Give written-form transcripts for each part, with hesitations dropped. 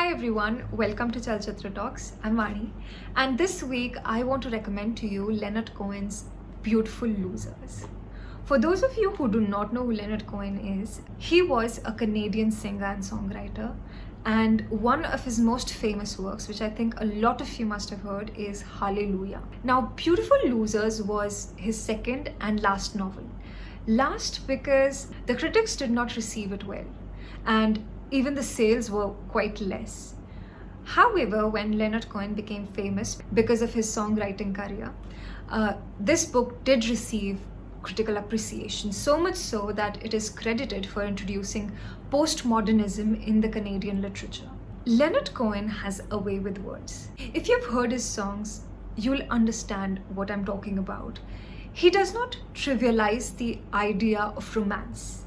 Hi everyone, welcome to Chalchitra Talks. I'm Vani, and this week I want to recommend to you Leonard Cohen's Beautiful Losers. For those of you who do not know who Leonard Cohen is, he was a Canadian singer and songwriter, and one of his most famous works, which I think a lot of you must have heard, is Hallelujah. Now, Beautiful Losers was his second and last novel. Last because the critics did not receive it well, and even the sales were quite less. However, when Leonard Cohen became famous because of his songwriting career, this book did receive critical appreciation, so much so that it is credited for introducing postmodernism in the Canadian literature. Leonard Cohen has a way with words. If you've heard his songs, you'll understand what I'm talking about. He does not trivialize the idea of romance.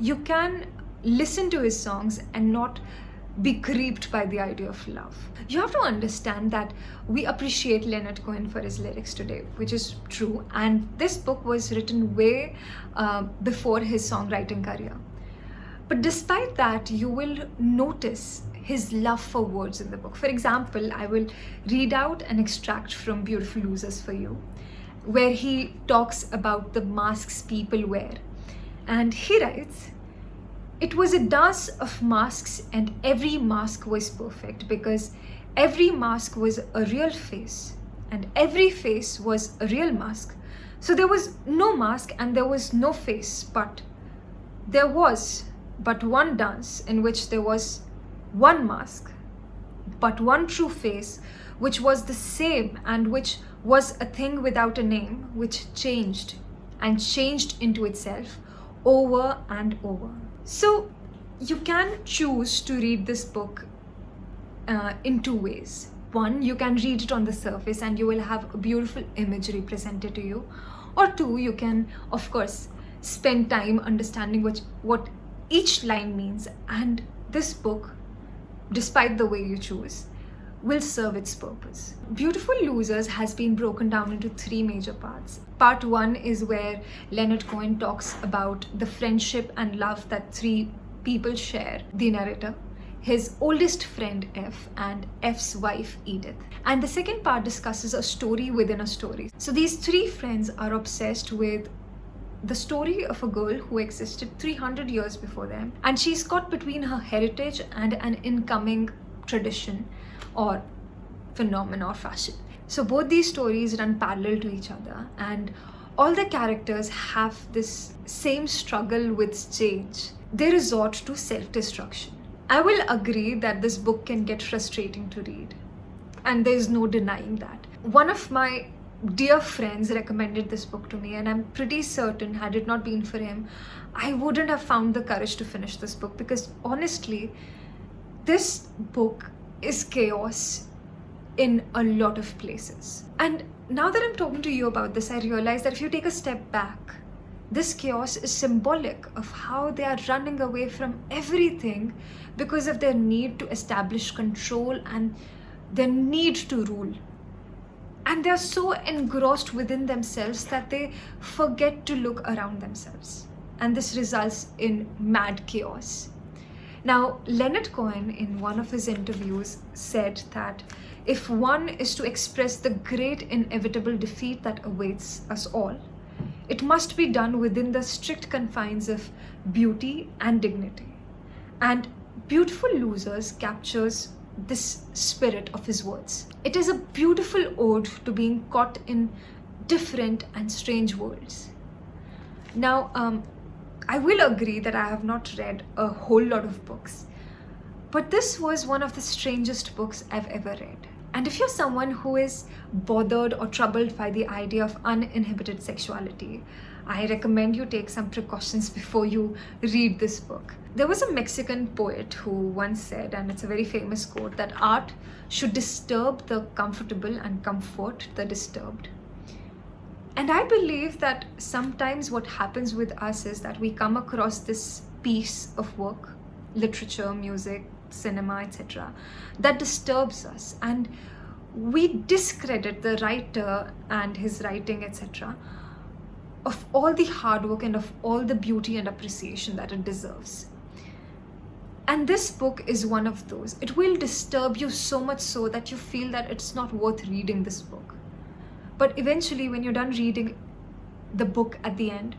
You can listen to his songs and not be creeped by the idea of love. You have to understand that we appreciate Leonard Cohen for his lyrics today, which is true, and this book was written way before his songwriting career. But despite that, you will notice his love for words in the book. For example, I will read out an extract from Beautiful Losers for you, where he talks about the masks people wear. And he writes, "It was a dance of masks, and every mask was perfect because every mask was a real face, and every face was a real mask. So there was no mask and there was no face, but there was but one dance in which there was one mask, but one true face, which was the same and which was a thing without a name, which changed and changed into itself over and over." So you can choose to read this book in two ways. One, you can read it on the surface and you will have a beautiful imagery presented to you. Or two, you can, of course, spend time understanding what each line means. And this book, despite the way you choose, will serve its purpose. Beautiful Losers has been broken down into three major parts. Part one is where Leonard Cohen talks about the friendship and love that three people share: the narrator, his oldest friend F, and F's wife Edith. And the second part discusses a story within a story. So these three friends are obsessed with the story of a girl who existed 300 years before them, and she's caught between her heritage and an incoming tradition or phenomenon or fashion. So both these stories run parallel to each other, and all the characters have this same struggle with change. They resort to self-destruction. I will agree that this book can get frustrating to read, and there's no denying that. One of my dear friends recommended this book to me, and I'm pretty certain had it not been for him, I wouldn't have found the courage to finish this book, because honestly, this book is chaos in a lot of places. And now that I'm talking to you about this, I realize that if you take a step back, this chaos is symbolic of how they are running away from everything because of their need to establish control and their need to rule. And they're so engrossed within themselves that they forget to look around themselves. And this results in mad chaos. Now, Leonard Cohen, in one of his interviews, said that if one is to express the great inevitable defeat that awaits us all, it must be done within the strict confines of beauty and dignity. And Beautiful Losers captures this spirit of his words. It is a beautiful ode to being caught in different and strange worlds. Now, I will agree that I have not read a whole lot of books, but this was one of the strangest books I've ever read. And if you're someone who is bothered or troubled by the idea of uninhibited sexuality, I recommend you take some precautions before you read this book. There was a Mexican poet who once said, and it's a very famous quote, that art should disturb the comfortable and comfort the disturbed. And I believe that sometimes what happens with us is that we come across this piece of work, literature, music, cinema, etc., that disturbs us, and we discredit the writer and his writing, etc., of all the hard work and of all the beauty and appreciation that it deserves. And this book is one of those. It will disturb you so much so that you feel that it's not worth reading this book. But eventually, when you're done reading the book at the end,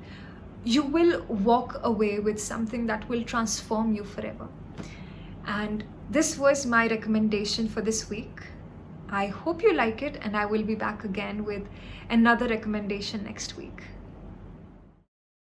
you will walk away with something that will transform you forever. And this was my recommendation for this week. I hope you like it, and I will be back again with another recommendation next week.